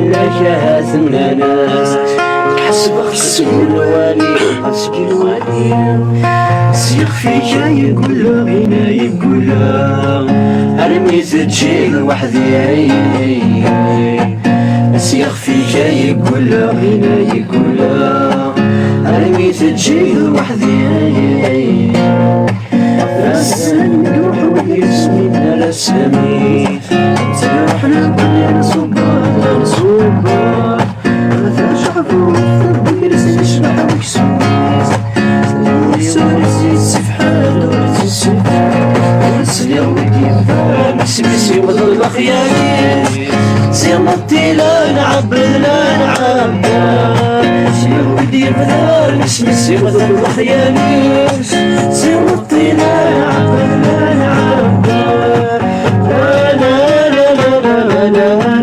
لك ناس تحسب خصك الوالي خصك الوالي سيق فيك يقول له غينا يقول له ارمي تجي لوحدي سيق فيك يقول له غينا يقول له ارمي تجي لوحدي راسن نروح ويسمينا لسميت تروحنا كلنا صبار صبار مثلا شعبو ثبت نسمع وكسوس سوالف سفحان سفحان سيا ودي مسمسي وظل خيالي سيا مطي لا نعب لا نعب سيا ودي فلان مسمسي وظل خيالي سيا مطي لا نعب لا نعب لا لا لا لا لا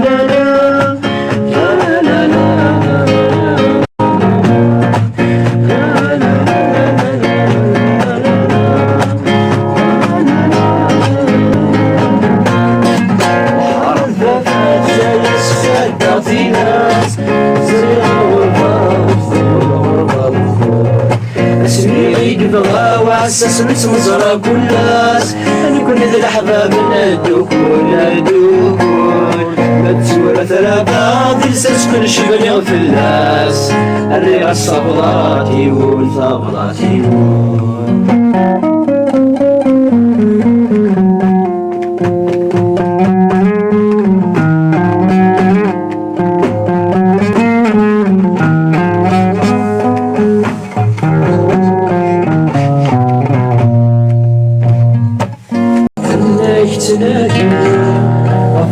وعساس نتمزرى كلاس نكون ذي الأحباب ندوكون ندوكون ما تسوى ثلاثة ذي لساس كل شبل في الناس الريع الصبرات يقول ثبرات يقول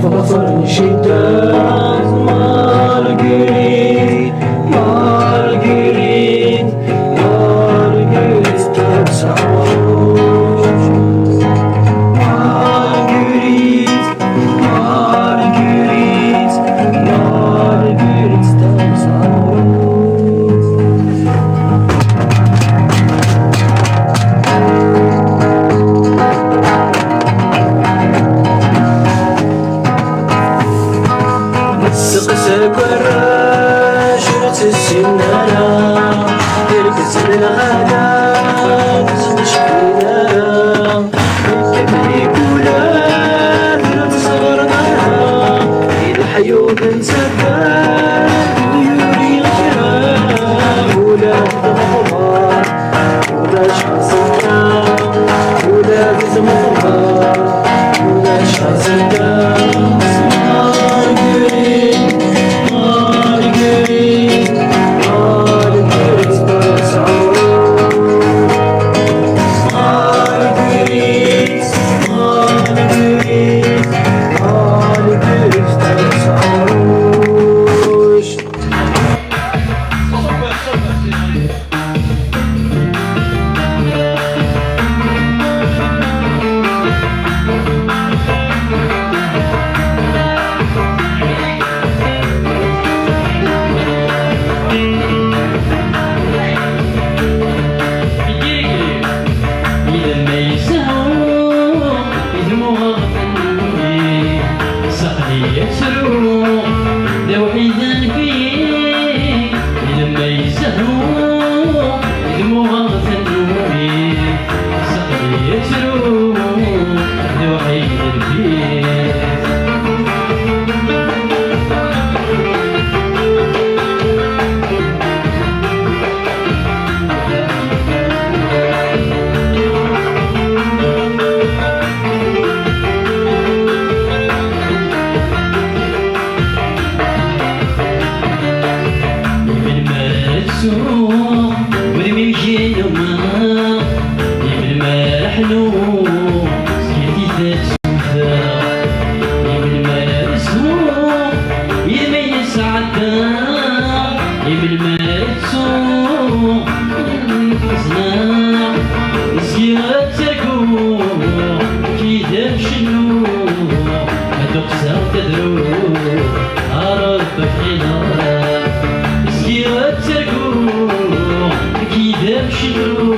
أفضل شتاء مارغريت مارغريت مارغريت تسعوش مارغريت مارغريت مارغريت تسعوش سقسك الراجل تسنانا تركز الغدا تشكينا الكبري كولا تصغرنا إذا الحيوب نسبان يوري الكرام ولا تغمر ولا شخصنا ولا بزمر ولا شخصنا you